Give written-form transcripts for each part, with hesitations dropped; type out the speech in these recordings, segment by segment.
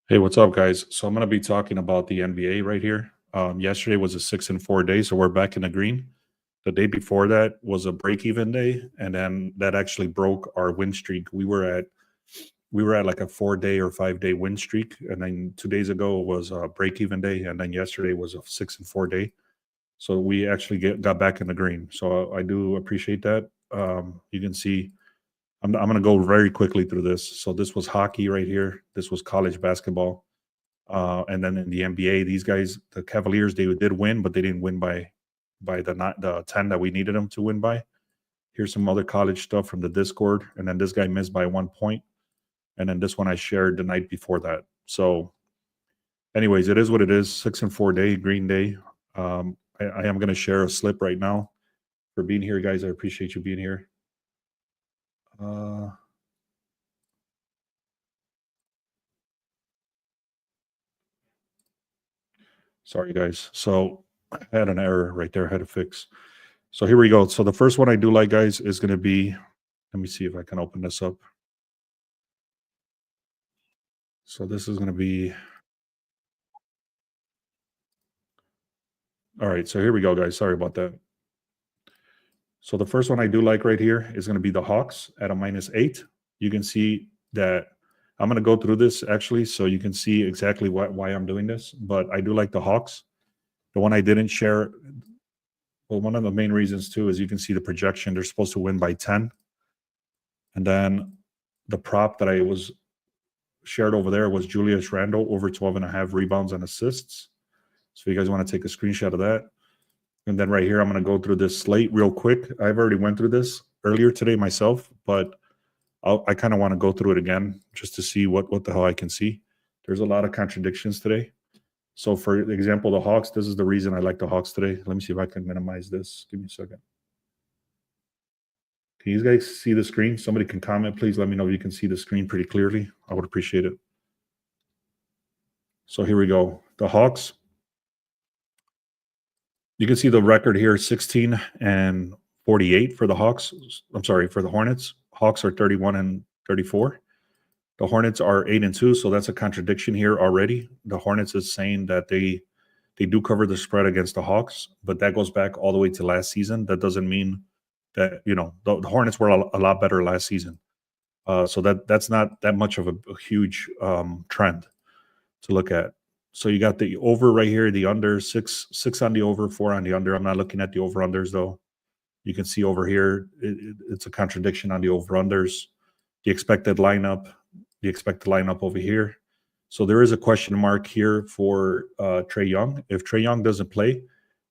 Hey, what's up, guys? So I'm going to be talking about the NBA right here. Yesterday was a 6-4 day, so we're back in the green. The day before that was a break-even day, and then that actually broke our win streak. We were at like a 4 day or 5 day win streak, and then 2 days ago was a break-even day, and then yesterday was a 6-4 day. So we actually got back in the green. So I do appreciate that. You can see I'm going to go very quickly through this. So this was hockey right here. This was college basketball. And then in the NBA, these guys, the Cavaliers, they did win, but they didn't win by the 10 that we needed them to win by. Here's some other college stuff from the Discord, and then this guy missed by 1 point, and then this one I shared the night before that. So, anyways, it is what it is. 6-4 day, Green Day. I am going to share a slip right now for being here, guys. I appreciate you being here. Uh, Sorry, guys. So I had an error right there. I had to fix. So here we go. So the first one I do like, guys, is going to be. Let me see if I can open this up. So this is going to be. All right. So here we go, guys. Sorry about that. So the first one I do like right here is going to be the Hawks at a -8. You can see that I'm going to go through this actually, so you can see exactly why I'm doing this. But I do like the Hawks. The one I didn't share. Well, one of the main reasons too is you can see the projection. They're supposed to win by 10. And then the prop that I was shared over there was Julius Randle over 12.5 rebounds and assists. So you guys want to take a screenshot of that. And then right here, I'm going to go through this slate real quick. I've already went through this earlier today myself, but I kind of want to go through it again just to see what the hell I can see. There's a lot of contradictions today. So for example, the Hawks, this is the reason I like the Hawks today. Let me see if I can minimize this. Give me a second. Can you guys see the screen? Somebody can comment, please. Let me know if you can see the screen pretty clearly. I would appreciate it. So here we go. The Hawks. You can see the record here, 16-48 for the Hawks. I'm sorry, for the Hornets. Hawks are 31-34. The Hornets are 8-2, so that's a contradiction here already. The Hornets is saying that they do cover the spread against the Hawks, but that goes back all the way to last season. That doesn't mean that the Hornets were a lot better last season. So that's not that much of a huge trend to look at. So you got the over right here, the under, six on the over, 4 on the under. I'm not looking at the over unders though. You can see over here, it's a contradiction on the over unders. The expected lineup over here. So there is a question mark here for Trae Young. If Trae Young doesn't play,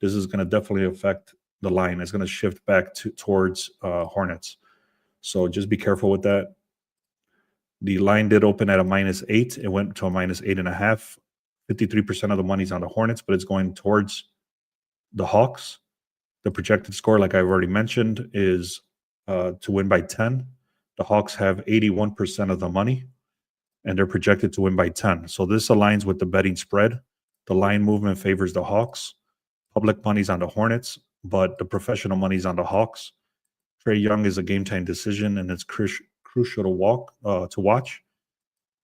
this is going to definitely affect the line. It's going to shift back towards Hornets. So just be careful with that. The line did open at a -8. It went to a -8.5. 53% of the money's on the Hornets, but it's going towards the Hawks. The projected score, like I've already mentioned, is to win by 10. The Hawks have 81% of the money, and they're projected to win by 10. So this aligns with the betting spread. The line movement favors the Hawks. Public money's on the Hornets, but the professional money's on the Hawks. Trae Young is a game-time decision, and it's crucial to watch.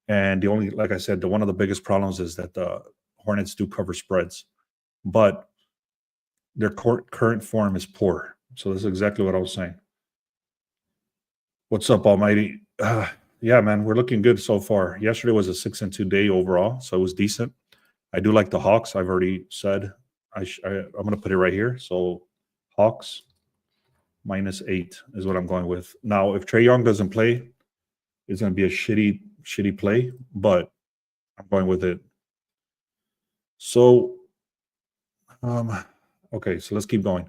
And like I said, one of the biggest problems is that the Hornets do cover spreads, but their current form is poor. So this is exactly what I was saying. What's up, Almighty? Yeah, man, we're looking good so far. Yesterday was a 6-2 day overall, so it was decent. I do like the Hawks. I've already said I'm going to put it right here. So Hawks -8 is what I'm going with. Now, if Trae Young doesn't play, it's going to be a shitty play, but I'm going with it. So, okay, so let's keep going.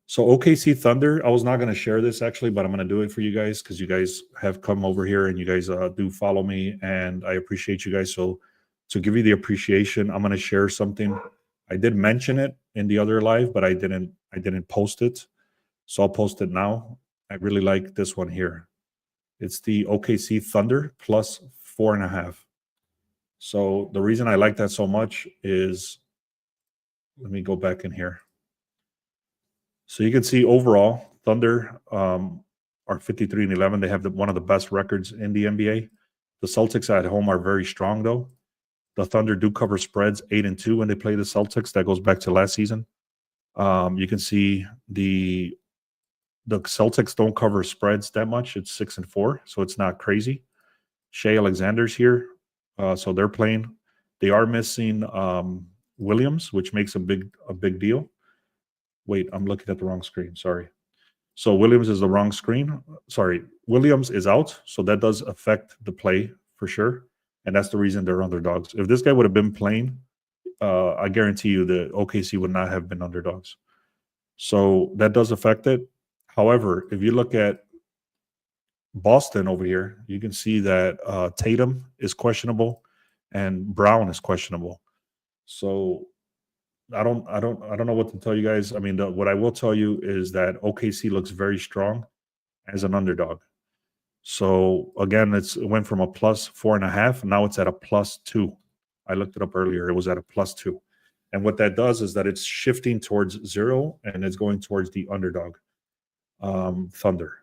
So OKC Thunder, I was not going to share this actually, but I'm going to do it for you guys because you guys have come over here and you guys do follow me, and I appreciate you guys. So to give you the appreciation, I'm going to share something. I did mention it in the other live, but I didn't post it. So I'll post it now. I really like this one here. It's the OKC Thunder plus 4.5. So the reason I like that so much is, let me go back in here. So you can see overall, Thunder are 53-11. They have one of the best records in the NBA. The Celtics at home are very strong, though. The Thunder do cover spreads 8-2 when they play the Celtics. That goes back to last season. You can see the Celtics don't cover spreads that much. It's 6-4, so it's not crazy. Shea Alexander's here, so they're playing. They are missing Williams, which makes a big deal. Wait, I'm looking at the wrong screen. Sorry. So Williams is the wrong screen. Sorry, Williams is out, so that does affect the play for sure, and that's the reason they're underdogs. If this guy would have been playing, I guarantee you that OKC would not have been underdogs. So that does affect it. However, if you look at Boston over here, you can see that Tatum is questionable and Brown is questionable. So I don't know what to tell you guys. I mean, what I will tell you is that OKC looks very strong as an underdog. So again, it went from a +4.5. Now it's at a +2. I looked it up earlier. It was at a +2. And what that does is that it's shifting towards 0 and it's going towards the underdog, Thunder.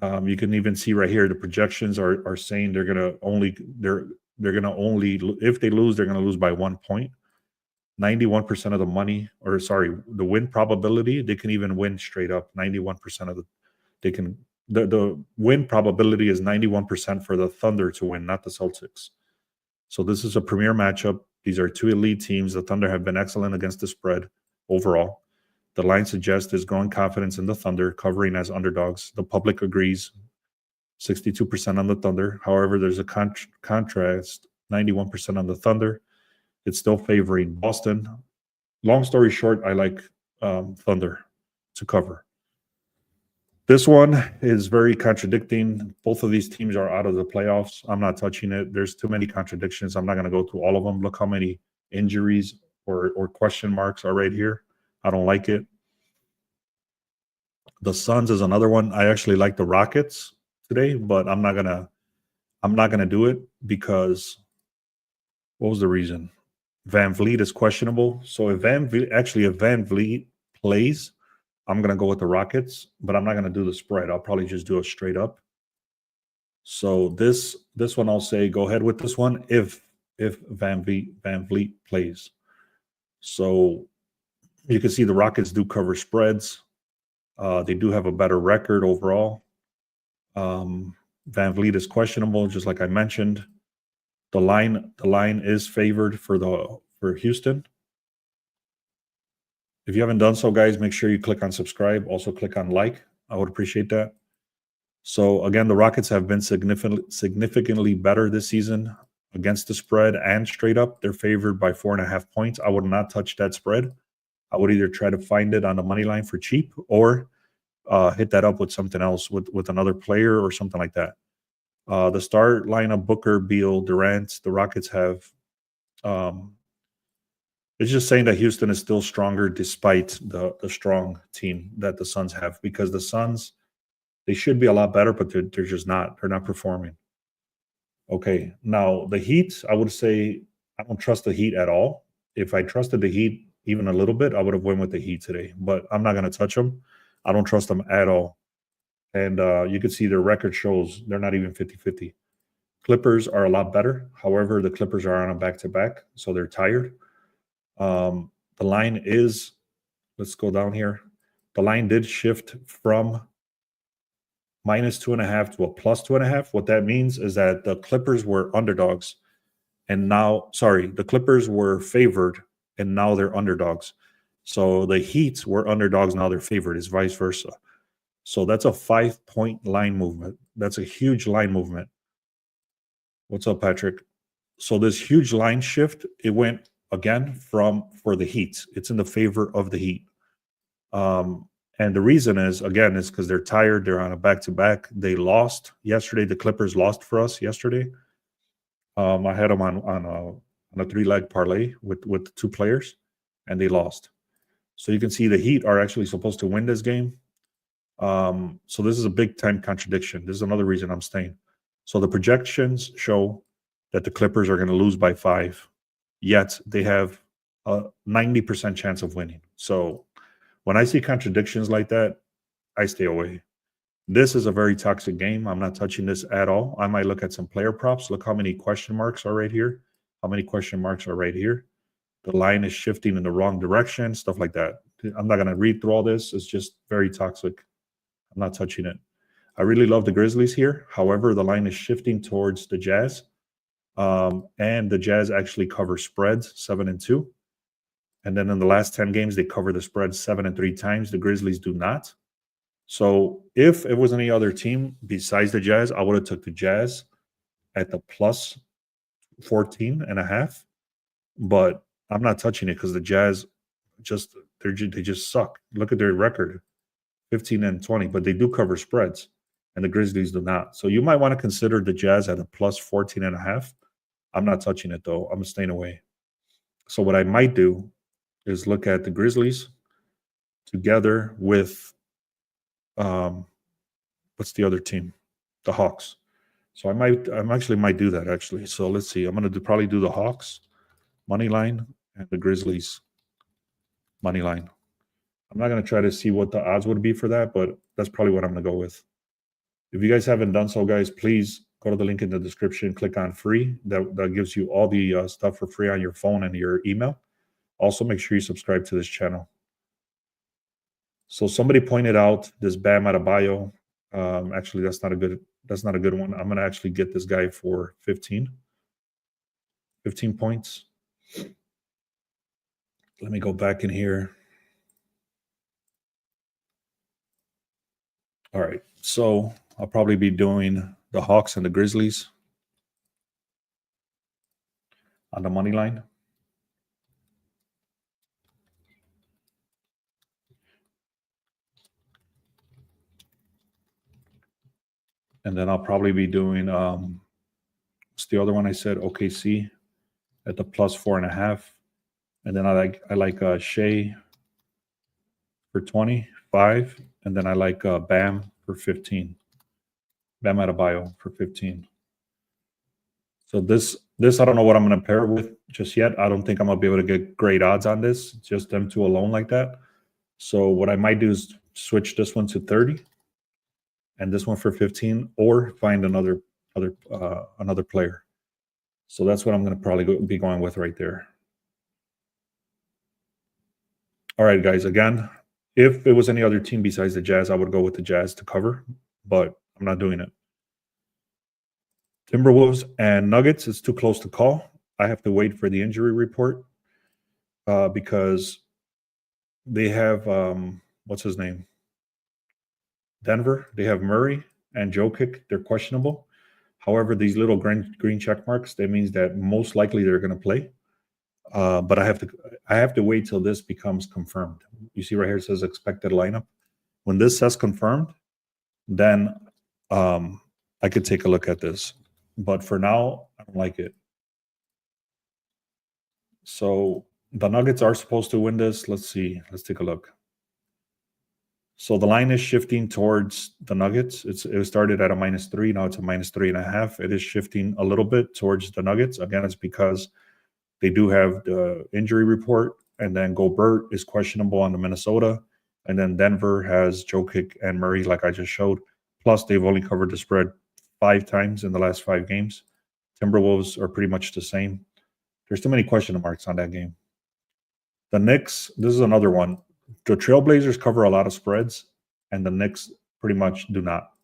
You can even see right here the projections are saying they're gonna only if they lose, they're gonna lose by 1 point. 91% of the money, or sorry, the win probability, they can even win straight up. 91% of the win probability is 91% for the Thunder to win, not the Celtics. So this is a premier matchup. These are two elite teams. The Thunder have been excellent against the spread overall. The line suggests there's growing confidence in the Thunder, covering as underdogs. The public agrees, 62% on the Thunder. However, there's a contrast, 91% on the Thunder. It's still favoring Boston. Long story short, I like Thunder to cover. This one is very contradicting. Both of these teams are out of the playoffs. I'm not touching it. There's too many contradictions. I'm not going to go through all of them. Look how many injuries or question marks are right here. I don't like it. The Suns is another one. I actually like the Rockets today, but I'm not gonna do it because what was the reason? Van Vliet is questionable. So if Van Vliet plays, I'm gonna go with the Rockets, but I'm not gonna do the spread. I'll probably just do it straight up. So this one I'll say go ahead with this one if Van Vliet plays. So you can see the Rockets do cover spreads. They do have a better record overall. Van Vliet is questionable, just like I mentioned. The line is favored for Houston. If you haven't done so, guys, make sure you click on subscribe. Also click on like. I would appreciate that. So again, the Rockets have been significantly better this season against the spread and straight up. They're favored by 4.5 points. I would not touch that spread. I would either try to find it on the money line for cheap or hit that up with something else, with another player or something like that. The start lineup: Booker, Beal, Durant. The Rockets have. It's just saying that Houston is still stronger despite the strong team that the Suns have, because the Suns, they should be a lot better, but they're just not. They're not performing. Okay, now the Heat, I would say I don't trust the Heat at all. If I trusted the Heat even a little bit, I would have went with the Heat today, but I'm not going to touch them. I don't trust them at all. And you can see their record shows they're not even 50-50. Clippers are a lot better. However, the Clippers are on a back-to-back, so they're tired. The line is, let's go down here. The line did shift from -2.5 to a +2.5. What that means is that the Clippers were underdogs, and now, the Clippers were favored, and now they're underdogs. So the Heat were underdogs, now they're favored. It's vice versa. So that's a 5-point line movement. That's a huge line movement. What's up, Patrick? So this huge line shift, it went again for the Heat. It's in the favor of the Heat. And the reason is because they're tired. They're on a back-to-back. They lost yesterday. The Clippers lost for us yesterday. I had them on a 3-leg parlay with 2 players, and they lost. So you can see the Heat are actually supposed to win this game. So this is a big-time contradiction. This is another reason I'm staying. So the projections show that the Clippers are going to lose by 5, yet they have a 90% chance of winning. So when I see contradictions like that, I stay away. This is a very toxic game. I'm not touching this at all. I might look at some player props. Look how many question marks are right here. How many question marks are right here. The line is shifting in the wrong direction, stuff like that. I'm not going to read through all this. It's just very toxic. I'm not touching it. I really love the Grizzlies here. However, the line is shifting towards the Jazz. And the Jazz actually cover spreads 7-2. And then in the last 10 games, they cover the spread 7-3 times. The Grizzlies do not. So if it was any other team besides the Jazz, I would have took the Jazz at the plus 14.5. But I'm not touching it because the Jazz they just suck. Look at their record, 15-20, but they do cover spreads, and the Grizzlies do not. So you might want to consider the Jazz at a plus 14.5. I'm not touching it though. I'm staying away. So what I might do is look at the Grizzlies together with what's the other team? The Hawks. So I actually might do that actually. So let's see. I'm going to probably do the Hawks money line and the Grizzlies money line. I'm not going to try to see what the odds would be for that, but that's probably what I'm going to go with. If you guys haven't done so, guys, please go to the link in the description, click on free. That gives you all the stuff for free on your phone and your email. Also, make sure you subscribe to this channel. So somebody pointed out this Bam Adebayo. Actually, that's not a good one. I'm going to actually get this guy for 15 points. Let me go back in here. All right, so I'll probably be doing the Hawks and the Grizzlies on the money line. And then I'll probably be doing what's the other one I said? OKC at the plus 4.5. And then I like Shea for 25. And then I like Bam for 15. Bam Adebayo for 15. So this I don't know what I'm going to pair it with just yet. I don't think I'm going to be able to get great odds on this, just them two alone like that. So what I might do is switch this one to 30 and this one for 15, or find another player. So that's what I'm going to probably be going with right there. All right, guys, again, if it was any other team besides the Jazz, I would go with the Jazz to cover, but I'm not doing it. Timberwolves and Nuggets, it's too close to call. I have to wait for the injury report because they have, what's his name? Denver. They have Murray and Jokic. They're questionable. However, these little green check marks, that means that most likely they're going to play. But I have to wait till this becomes confirmed. You see right here it says expected lineup. When this says confirmed, then I could take a look at this. But for now, I don't like it. So the Nuggets are supposed to win this. Let's see. Let's take a look. So the line is shifting towards the Nuggets. It started at a -3. Now it's a -3.5. It is shifting a little bit towards the Nuggets. Again, it's because they do have the injury report, and then Gobert is questionable on the Minnesota, and then Denver has Jokic and Murray, like I just showed. Plus, they've only covered the spread 5 times in the last 5 games. Timberwolves are pretty much the same. There's too many question marks on that game. The Knicks, this is another one. The Trailblazers cover a lot of spreads, and the Knicks pretty much do not.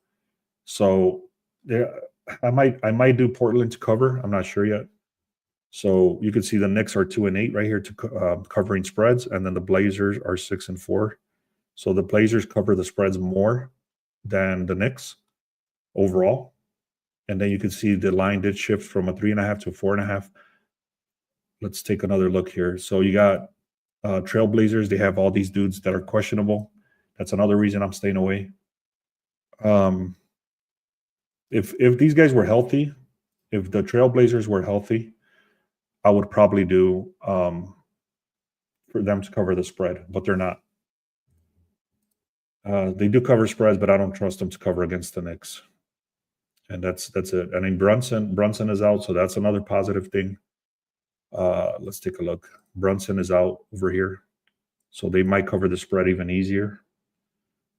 So I might do Portland to cover. I'm not sure yet. So you can see the Knicks are 2-8 right here to covering spreads, and then the Blazers are 6-4. So the Blazers cover the spreads more than the Knicks overall. And then you can see the line did shift from a 3.5 to 4.5. Let's take another look here. So you got Trailblazers. They have all these dudes that are questionable. That's another reason I'm staying away. If these guys were healthy, if the Trailblazers were healthy, I would probably do for them to cover the spread, but they're not. They do cover spreads, but I don't trust them to cover against the Knicks. And that's it. I mean, Brunson is out, so that's another positive thing. Let's take a look. Brunson is out over here, so they might cover the spread even easier.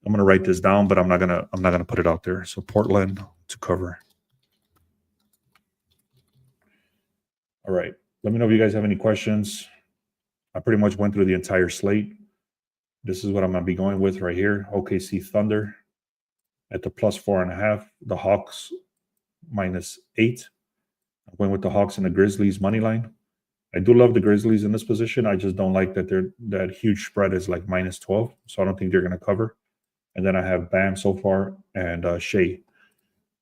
I'm gonna write this down, but I'm not gonna put it out there. So Portland to cover. All right. Let me know if you guys have any questions. I pretty much went through the entire slate. This is what I'm gonna be going with right here. OKC Thunder at the +4.5. The Hawks -8. I'm going with the Hawks and the Grizzlies money line. I do love the Grizzlies in this position. I just don't like that that huge spread is like -12. So I don't think they're going to cover. And then I have Bam so far and Shea.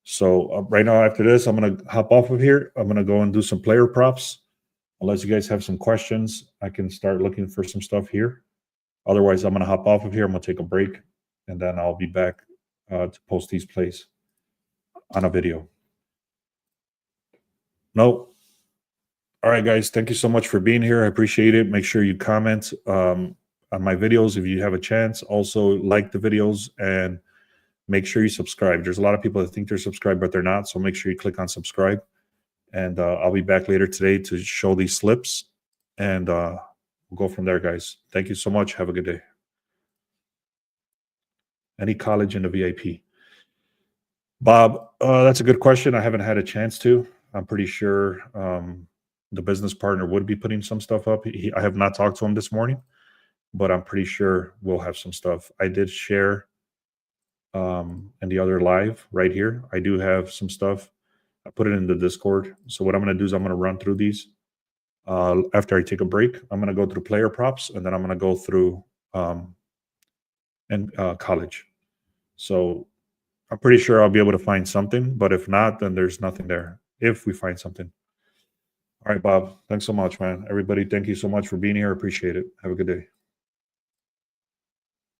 So right now after this, I'm going to hop off of here. I'm going to go and do some player props. Unless you guys have some questions, I can start looking for some stuff here. Otherwise, I'm going to hop off of here. I'm going to take a break, and then I'll be back to post these plays on a video. No. All right, guys. Thank you so much for being here. I appreciate it. Make sure you comment on my videos if you have a chance. Also, like the videos and make sure you subscribe. There's a lot of people that think they're subscribed, but they're not. So make sure you click on subscribe. And I'll be back later today to show these slips. And we'll go from there, guys. Thank you so much. Have a good day. Any college in the VIP? Bob, that's a good question. I haven't had a chance to. I'm pretty sure the business partner would be putting some stuff up. I have not talked to him this morning, but I'm pretty sure we'll have some stuff. I did share in the other live right here. I do have some stuff. I put it in the Discord. So what I'm going to do is I'm going to run through these. After I take a break, I'm going to go through player props, and then I'm going to go through college. So I'm pretty sure I'll be able to find something, but if not, then there's nothing there if we find something. All right, Bob, thanks so much, man. Everybody, thank you so much for being here. Appreciate it. Have a good day.